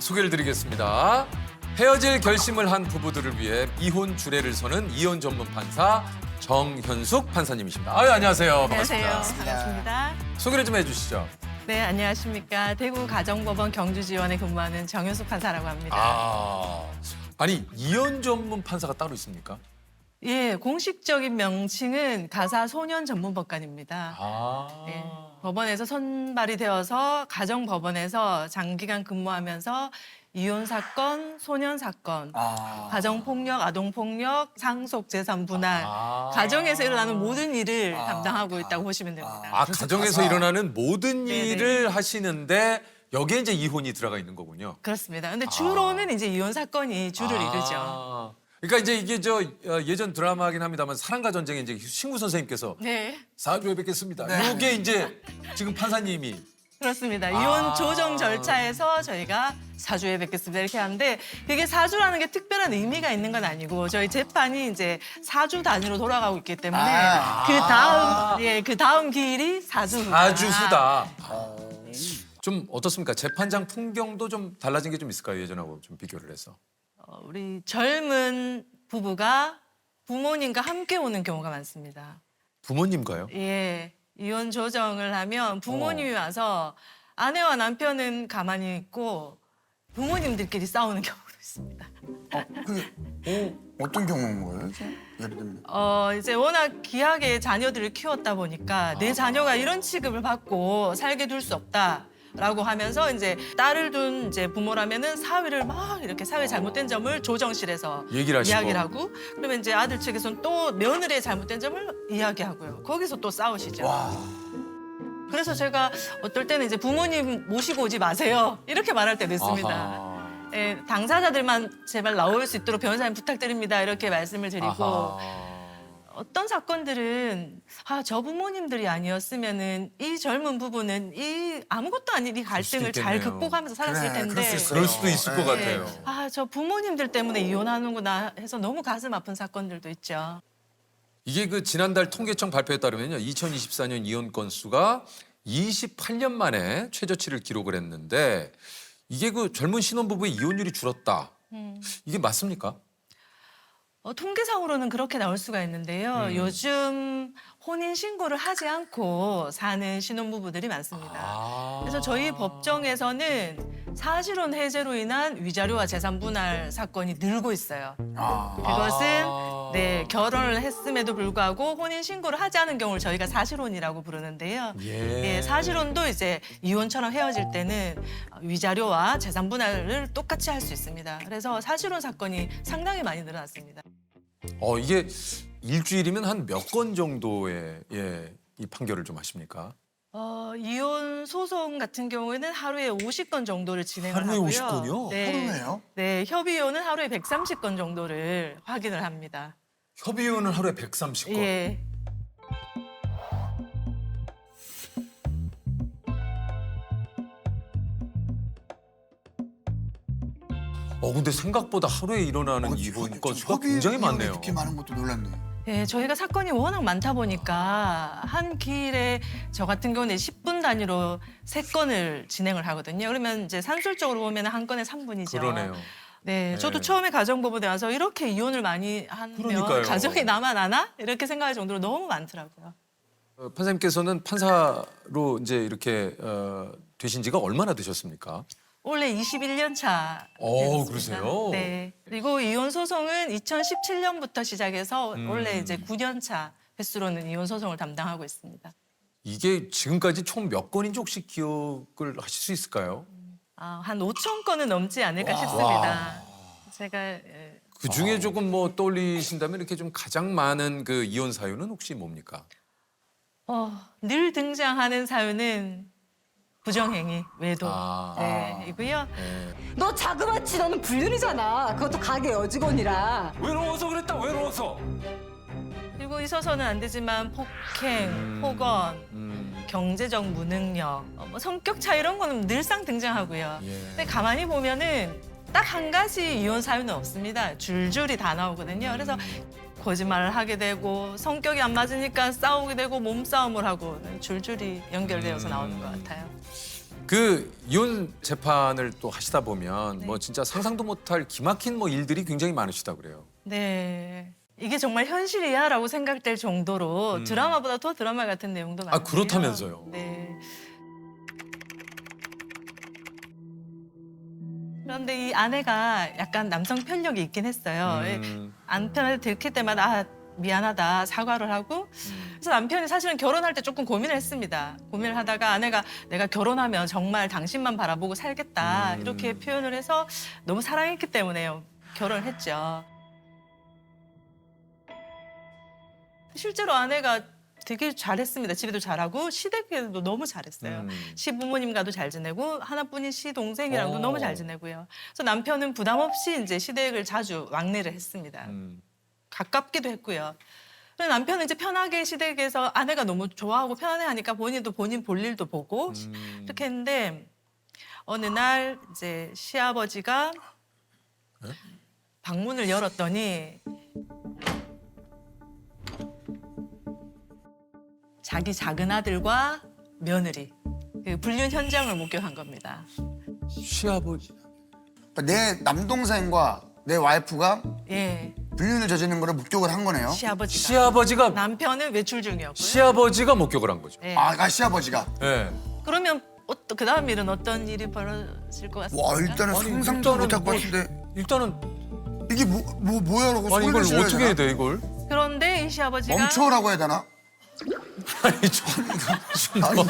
소개를 드리겠습니다. 헤어질 결심을 한 부부들을 위해 이혼 주례를 서는 이혼 전문 판사 정현숙 판사님이십니다. 안녕하세요. 안녕하세요. 반갑습니다. 반갑습니다. 소개를 좀 해주시죠. 네, 안녕하십니까. 대구 가정법원 경주지원에 근무하는 정현숙 판사라고 합니다. 아니 이혼 전문 판사가 따로 있습니까? 예, 공식적인 명칭은 가사 소년 전문법관입니다. 네, 법원에서 선발이 되어서 가정법원에서 장기간 근무하면서 이혼 사건, 소년 사건, 가정폭력, 아동폭력, 상속 재산 분할, 가정에서 일어나는 모든 일을 담당하고 있다고 보시면 됩니다. 가정에서 일어나는 모든 네네. 일을 하시는데 여기에 이제 이혼이 들어가 있는 거군요. 그렇습니다. 근데 주로는 이제 이혼 사건이 주를 이루죠. 그러니까 이제 이게 예전 드라마긴 합니다만 사랑과 전쟁에 이제 신구 선생님께서 네. 사주에 뵙겠습니다. 이게 이제 지금 판사님이 그렇습니다. 이혼 조정 절차에서 저희가 사주에 뵙겠습니다 이렇게 하는데 그게 사주라는 게 특별한 의미가 있는 건 아니고 저희 재판이 이제 사주 단위로 돌아가고 있기 때문에 그 다음 기일이 사주후다. 사주후다. 좀 어떻습니까? 재판장 풍경도 좀 달라진 게 좀 있을까요? 예전하고 좀 비교를 해서. 우리 젊은 부부가 부모님과 함께 오는 경우가 많습니다. 부모님과요? 예, 이혼 조정을 하면 부모님이 와서 아내와 남편은 가만히 있고 부모님들끼리 싸우는 경우도 있습니다. 어떤 경우인 거예요? 예를 들면. 이제 워낙 귀하게 자녀들을 키웠다 보니까 내 자녀가 이런 취급을 받고 살게 둘 수 없다. 라고 하면서 이제 딸을 둔 이제 부모라면은 사위를 막 이렇게 사위 잘못된 점을 조정실에서 얘기를 하시고. 이야기를 하고 그러면 이제 아들 측에서는 또 며느리의 잘못된 점을 이야기하고요. 거기서 또 싸우시죠. 그래서 제가 어떨 때는 이제 부모님 모시고 오지 마세요. 이렇게 말할 때도 있습니다. 예, 당사자들만 제발 나올 수 있도록 변호사님 부탁드립니다. 이렇게 말씀을 드리고 어떤 사건들은 저 부모님들이 아니었으면은 이 젊은 부부는 이 아무것도 아닌 이 갈등을 잘 있겠네요. 극복하면서 살았을 그래, 텐데 그럴 수 있어요. 그럴 수도 있을 것 네. 같아요. 저 부모님들 때문에 이혼하는구나 해서 너무 가슴 아픈 사건들도 있죠. 이게 그 지난달 통계청 발표에 따르면요. 2024년 이혼 건수가 28년 만에 최저치를 기록을 했는데 이게 그 젊은 신혼부부의 이혼율이 줄었다. 이게 맞습니까? 통계상으로는 그렇게 나올 수가 있는데요. 요즘 혼인 신고를 하지 않고 사는 신혼부부들이 많습니다. 그래서 저희 법정에서는 사실혼 해제로 인한 위자료와 재산 분할 사건이 늘고 있어요. 그것은 결혼을 했음에도 불구하고 혼인 신고를 하지 않은 경우를 저희가 사실혼이라고 부르는데요. 사실혼도 이제 이혼처럼 헤어질 때는 위자료와 재산 분할을 똑같이 할 수 있습니다. 그래서 사실혼 사건이 상당히 많이 늘어났습니다. 이게 일주일이면 한 몇 건 정도의 이 판결을 좀 하십니까? 이혼 소송 같은 경우에는 하루에 50건 정도를 진행을 하루에 하고요. 50건이요? 하루네요? 네, 협의혼은 하루에 130건 정도를 확인을 합니다. 협의혼은 하루에 130건. 예. 근데 생각보다 하루에 일어나는 이혼 건수가 굉장히 많네요. 이렇게 많은 것도 놀랐네. 네, 저희가 사건이 워낙 많다 보니까 한 기일에 저 같은 경우는 10분 단위로 3건을 진행을 하거든요. 그러면 이제 산술적으로 보면 한 건에 3분이죠. 그러네요. 네, 저도 네. 처음에 가정법원에 와서 이렇게 이혼을 많이 하면 그러니까요. 가정이 나만 아나? 이렇게 생각할 정도로 너무 많더라고요. 판사님께서는 판사로 이제 이렇게 되신 지가 얼마나 되셨습니까? 올해 21년 차. 그러세요? 네. 그리고 이혼 소송은 2017년부터 시작해서 올해 이제 9년 차 횟수로는 이혼 소송을 담당하고 있습니다. 이게 지금까지 총 몇 건인지 혹시 기억을 하실 수 있을까요? 한 5천 건은 넘지 않을까 싶습니다. 제가 그 중에 조금 뭐 떠올리신다면 이렇게 좀 가장 많은 그 이혼 사유는 혹시 뭡니까? 늘 등장하는 사유는 부정행위, 외도 이고요. 너 자그마치 너는 불륜이잖아. 그것도 가게 여직원이라. 외로워서 그랬다. 외로워서. 그리고 있어서는 안 되지만 폭행, 폭언, 경제적 무능력, 뭐 성격 차 이런 거는 늘상 등장하고요. 근데 가만히 보면은 딱 한 가지 이혼 사유는 없습니다. 줄줄이 다 나오거든요. 그래서 거짓말을 하게 되고 성격이 안 맞으니까 싸우게 되고 몸싸움을 하고 줄줄이 연결되어서 나오는 것 같아요. 그 이혼 재판을 또 하시다 보면 네. 뭐 진짜 상상도 못할 기막힌 뭐 일들이 굉장히 많으시다 그래요. 네. 이게 정말 현실이야라고 생각될 정도로 드라마보다 더 드라마 같은 내용도 많아요. 그렇다면서요. 네. 그런데 이 아내가 약간 남성 편력이 있긴 했어요. 남편한테 들킬 때마다 아, 미안하다 사과를 하고 그래서 남편이 사실은 결혼할 때 조금 고민을 했습니다. 고민을 하다가 아내가 내가 결혼하면 정말 당신만 바라보고 살겠다 이렇게 표현을 해서 너무 사랑했기 때문에 결혼을 했죠. 실제로 아내가 되게 잘했습니다. 집에도 잘하고 시댁에도 너무 잘했어요. 시부모님과도 잘 지내고 하나뿐인 시동생이랑도 너무 잘 지내고요. 그래서 남편은 부담 없이 이제 시댁을 자주 왕래를 했습니다. 가깝기도 했고요. 그래서 남편은 이제 편하게 시댁에서 아내가 너무 좋아하고 편안해하니까 본인도 본인 볼 일도 보고 이렇게 했는데 어느 날 이제 시아버지가 방문을 열었더니 자기 작은 아들과 며느리 그 불륜 현장을 목격한 겁니다. 시아버지. 그러니까 내 남동생과 내 와이프가 예, 불륜을 저지르는 거를 목격을 한 거네요. 시아버지가 남편은 외출 중이었고요. 시아버지가 목격을 한 거죠. 예. 아, 시아버지가. 예. 그러면 그 다음 일은 어떤 일이 벌어질 것 같습니까? 와, 일단은 아니, 상상도 일단은 못할 것 뭐- 같은데 일단은 이게 뭐야라고 아니 소리를 이걸 질러야 어떻게 해야 되나? 돼 이걸? 그런데 이 시아버지가 멈춰라고 해야 되나? 아니 좀 아니,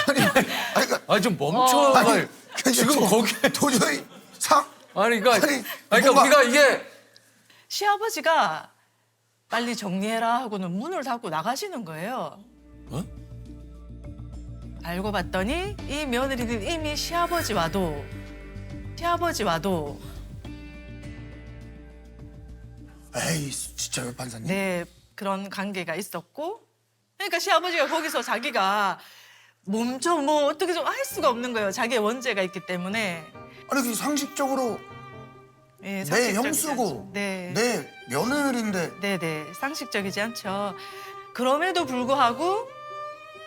그러니까 아니 좀 멈춰. 아니, 지금 저- 거기에 도저히 아니 그러니까 아니, 그러니까 뭔가- 우리가 이게 시아버지가 빨리 정리해라 하고는 문을 닫고 나가시는 거예요. 어? 알고 봤더니 이 며느리는 이미 시아버지와도 에이 진짜 판사님. 네 그런 관계가 있었고 그러니까 시아버지가 거기서 자기가 멈춰 뭐 어떻게 좀 할 수가 없는 거예요. 자기의 원죄가 있기 때문에. 아니 그 상식적으로 예, 내 상식적이지 형수고 않죠. 네. 내 며느리인데 네네 상식적이지 않죠. 그럼에도 불구하고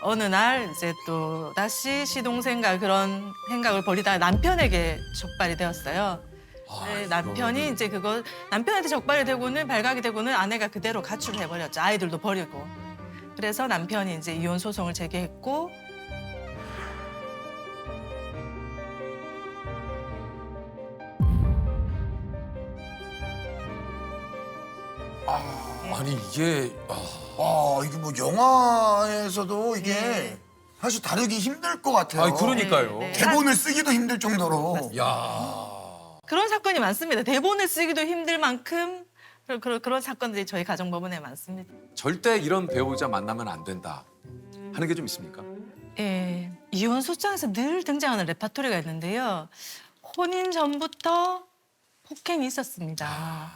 어느 날 이제 또 다시 시동생과 그런 생각을 벌이다가 남편에게 적발이 되었어요. 네, 남편이 이제 그거 남편한테 적발이 되고는 발각이 되고는 아내가 그대로 가출을 해버렸죠. 아이들도 버리고. 그래서 남편이 이제 이혼 소송을 제기했고. 아니 이게 이게 뭐 영화에서도 이게 네. 사실 다루기 힘들 것 같아요. 아니 그러니까요. 네, 네. 대본을 쓰기도 힘들 정도로. 야. 그런 사건이 많습니다. 대본을 쓰기도 힘들 만큼 그런 사건들이 저희 가정법원에 많습니다. 절대 이런 배우자 만나면 안 된다 하는 게 좀 있습니까? 예, 이혼 소장에서 늘 등장하는 레파토리가 있는데요. 혼인 전부터 폭행이 있었습니다.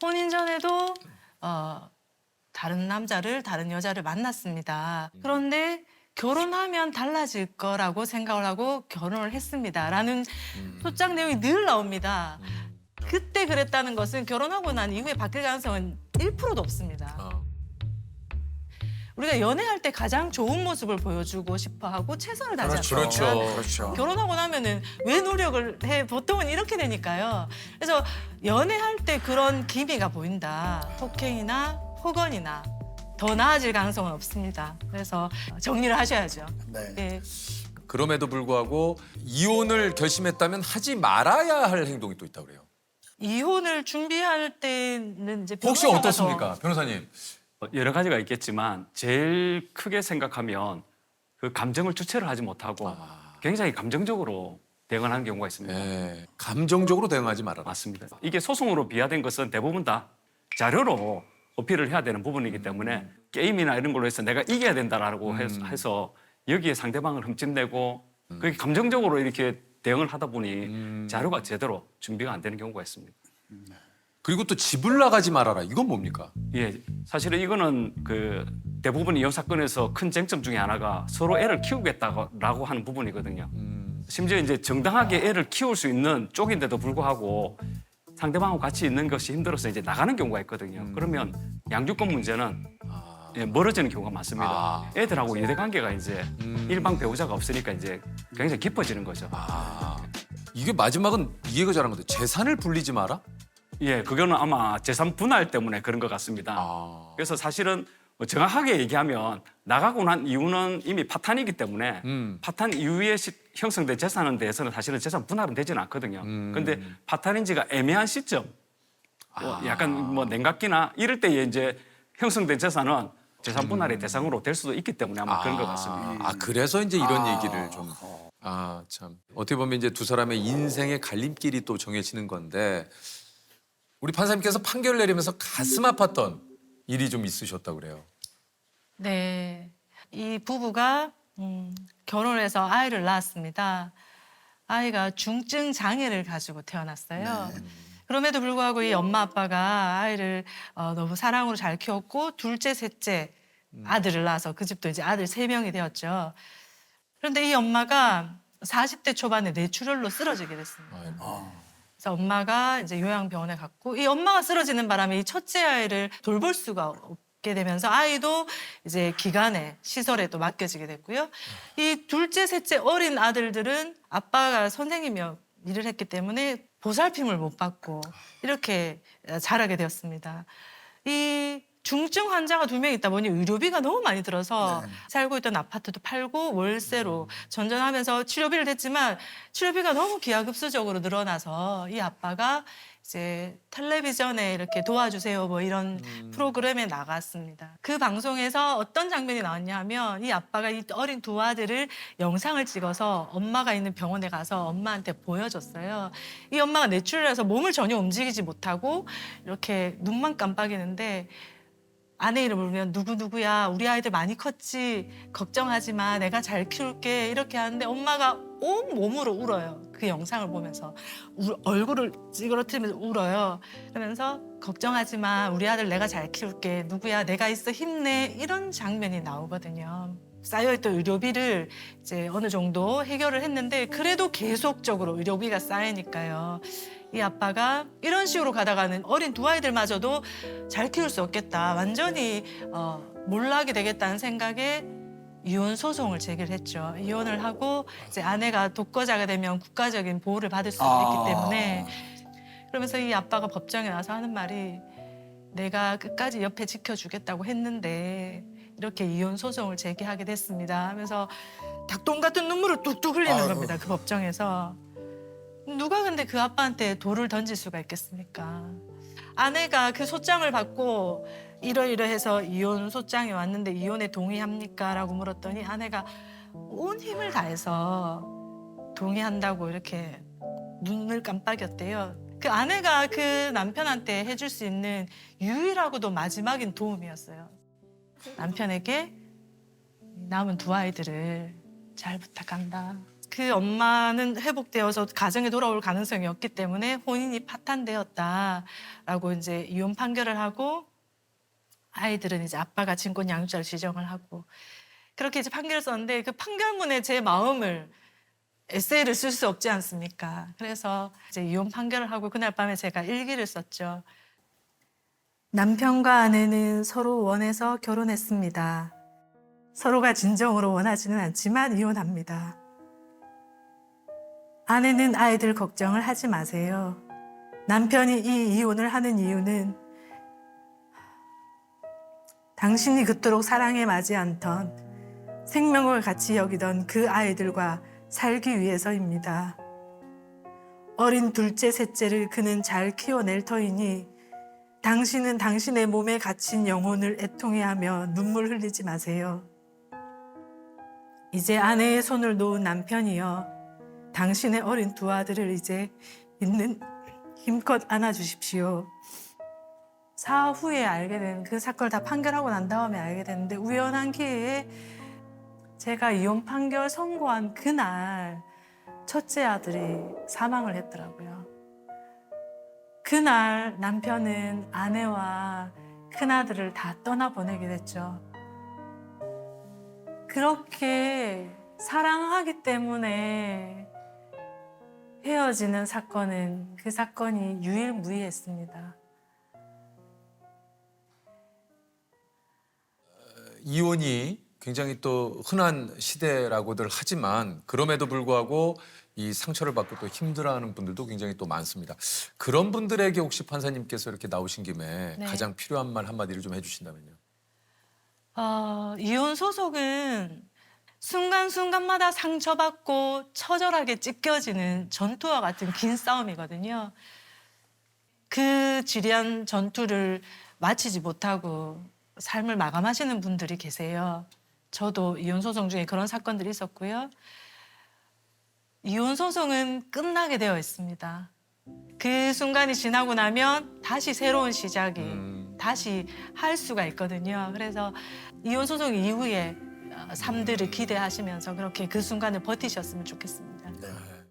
혼인 전에도 다른 남자를 다른 여자를 만났습니다. 그런데 결혼하면 달라질 거라고 생각을 하고 결혼을 했습니다라는 소장 내용이 늘 나옵니다. 그때 그랬다는 것은 결혼하고 난 이후에 바뀔 가능성은 1%도 없습니다. 우리가 연애할 때 가장 좋은 모습을 보여주고 싶어 하고 최선을 다하지 않습니까? 그렇죠. 결혼하고 나면은 왜 노력을 해? 보통은 이렇게 되니까요. 그래서 연애할 때 그런 기미가 보인다. 폭행이나 폭언이나 더 나아질 가능성은 없습니다. 그래서 정리를 하셔야죠. 네. 예. 그럼에도 불구하고 이혼을 결심했다면 하지 말아야 할 행동이 또 있다고 그래요. 이혼을 준비할 때는 이제 혹시 변호사가 어떻습니까, 변호사님? 여러 가지가 있겠지만 제일 크게 생각하면 그 감정을 주체를 하지 못하고 굉장히 감정적으로 대응하는 경우가 있습니다. 네, 감정적으로 대응하지 말아라. 맞습니다. 이게 소송으로 비화된 것은 대부분 다 자료로 어필을 해야 되는 부분이기 때문에 게임이나 이런 걸로 해서 내가 이겨야 된다라고 해서 여기에 상대방을 흠집내고 그게 감정적으로 이렇게 대응을 하다 보니 자료가 제대로 준비가 안 되는 경우가 있습니다. 그리고 또 집을 나가지 말아라. 이건 뭡니까? 예, 사실은 이거는 그 대부분 이혼 사건에서 큰 쟁점 중에 하나가 서로 애를 키우겠다고 하는 부분이거든요. 심지어 이제 정당하게 애를 키울 수 있는 쪽인데도 불구하고 상대방하고 같이 있는 것이 힘들어서 이제 나가는 경우가 있거든요. 그러면 양육권 문제는 예, 멀어지는 경우가 많습니다. 아. 애들하고 유대 관계가 이제 일방 배우자가 없으니까 이제 굉장히 깊어지는 거죠. 이게 마지막은 이해가 잘한 건데 재산을 불리지 마라? 예, 그거는 아마 재산 분할 때문에 그런 것 같습니다. 그래서 사실은 뭐 정확하게 얘기하면 나가고 난 이유는 이미 파탄이기 때문에 파탄 이후에 형성된 재산에 대해서는 사실은 재산 분할은 되지는 않거든요. 그런데 파탄인지가 애매한 시점, 뭐 약간 뭐 냉각기나 이럴 때에 이제 형성된 재산은 재산 분할의 대상으로 될 수도 있기 때문에 아마 그런 것 같습니다. 그래서 이제 이런 얘기를 좀. 참. 어떻게 보면 이제 두 사람의 인생의 갈림길이 또 정해지는 건데 우리 판사님께서 판결을 내리면서 가슴 아팠던 일이 좀 있으셨다고 그래요. 네. 이 부부가 결혼해서 아이를 낳았습니다. 아이가 중증 장애를 가지고 태어났어요. 그럼에도 불구하고 이 엄마 아빠가 아이를 너무 사랑으로 잘 키웠고 둘째, 셋째 아들을 낳아서 그 집도 이제 아들 3명이 되었죠. 그런데 이 엄마가 40대 초반에 뇌출혈로 쓰러지게 됐습니다. 그래서 엄마가 이제 요양병원에 갔고 이 엄마가 쓰러지는 바람에 이 첫째 아이를 돌볼 수가 없게 되면서 아이도 이제 기간에 시설에 또 맡겨지게 됐고요. 이 둘째, 셋째 어린 아들들은 아빠가 선생님이며 일을 했기 때문에 보살핌을 못 받고 이렇게 자라게 되었습니다. 이 중증 환자가 2명 있다 보니 의료비가 너무 많이 들어서 살고 있던 아파트도 팔고 월세로 전전하면서 치료비를 댔지만 치료비가 너무 기하급수적으로 늘어나서 이 아빠가 이제 텔레비전에 이렇게 도와주세요 뭐 이런 프로그램에 나갔습니다. 그 방송에서 어떤 장면이 나왔냐 하면 이 아빠가 이 어린 2 아들을 영상을 찍어서 엄마가 있는 병원에 가서 엄마한테 보여줬어요. 이 엄마가 뇌출혈해서 몸을 전혀 움직이지 못하고 이렇게 눈만 깜빡이는데 아내 이름을 부르면 누구누구야 우리 아이들 많이 컸지 걱정하지 마 내가 잘 키울게 이렇게 하는데 엄마가 온 몸으로 울어요. 그 영상을 보면서 얼굴을 찌그러뜨리면서 울어요. 그러면서 걱정하지 마 우리 아들 내가 잘 키울게 누구야 내가 있어 힘내 이런 장면이 나오거든요. 쌓여있던 의료비를 이제 어느 정도 해결을 했는데 그래도 계속적으로 의료비가 쌓이니까요. 이 아빠가 이런 식으로 가다가는 어린 2 아이들마저도 잘 키울 수 없겠다. 완전히 몰락이 되겠다는 생각에 이혼 소송을 제기를 했죠. 이혼을 하고 이제 아내가 독거자가 되면 국가적인 보호를 받을 수 있기 때문에 그러면서 이 아빠가 법정에 나와서 하는 말이 내가 끝까지 옆에 지켜주겠다고 했는데 이렇게 이혼 소송을 제기하게 됐습니다 하면서 닭똥 같은 눈물을 뚝뚝 흘리는 겁니다. 그 법정에서. 누가 근데 그 아빠한테 돌을 던질 수가 있겠습니까? 아내가 그 소장을 받고 이러이러해서 이혼 소장이 왔는데 이혼에 동의합니까? 라고 물었더니 아내가 온 힘을 다해서 동의한다고 이렇게 눈을 깜빡였대요. 그 아내가 그 남편한테 해줄 수 있는 유일하고도 마지막인 도움이었어요. 남편에게 남은 2 아이들을 잘 부탁한다. 그 엄마는 회복되어서 가정에 돌아올 가능성이 없기 때문에 혼인이 파탄되었다라고 이제 이혼 판결을 하고 아이들은 이제 아빠가 진권 양육자를 지정을 하고 그렇게 이제 판결을 썼는데 그 판결문에 제 마음을 에세이를 쓸 수 없지 않습니까? 그래서 이제 이혼 판결을 하고 그날 밤에 제가 일기를 썼죠. 남편과 아내는 서로 원해서 결혼했습니다. 서로가 진정으로 원하지는 않지만 이혼합니다. 아내는 아이들 걱정을 하지 마세요. 남편이 이 이혼을 하는 이유는 당신이 그토록 사랑에 맞지 않던 생명을 같이 여기던 그 아이들과 살기 위해서입니다. 어린 둘째, 셋째를 그는 잘 키워낼 터이니 당신은 당신의 몸에 갇힌 영혼을 애통해하며 눈물 흘리지 마세요. 이제 아내의 손을 놓은 남편이여 당신의 어린 2 아들을 이제 있는 힘껏 안아주십시오. 사후에 알게 된 그 사건을 다 판결하고 난 다음에 알게 됐는데 우연한 기회에 제가 이혼 판결 선고한 그날 첫째 아들이 사망을 했더라고요. 그날 남편은 아내와 큰아들을 다 떠나보내게 됐죠. 그렇게 사랑하기 때문에 헤어지는 사건은 그 사건이 유일무이했습니다. 이혼이 굉장히 또 흔한 시대라고들 하지만 그럼에도 불구하고 이 상처를 받고 또 힘들어하는 분들도 굉장히 또 많습니다. 그런 분들에게 혹시 판사님께서 이렇게 나오신 김에 네. 가장 필요한 말 한마디를 좀 해주신다면요. 이혼 소송은 순간순간마다 상처받고 처절하게 찢겨지는 전투와 같은 긴 싸움이거든요. 그 지리한 전투를 마치지 못하고 삶을 마감하시는 분들이 계세요. 저도 이혼 소송 중에 그런 사건들이 있었고요. 이혼 소송은 끝나게 되어 있습니다. 그 순간이 지나고 나면 다시 새로운 시작이 다시 할 수가 있거든요. 그래서 이혼 소송 이후에 삶들을 기대하시면서 그렇게 그 순간을 버티셨으면 좋겠습니다. 네.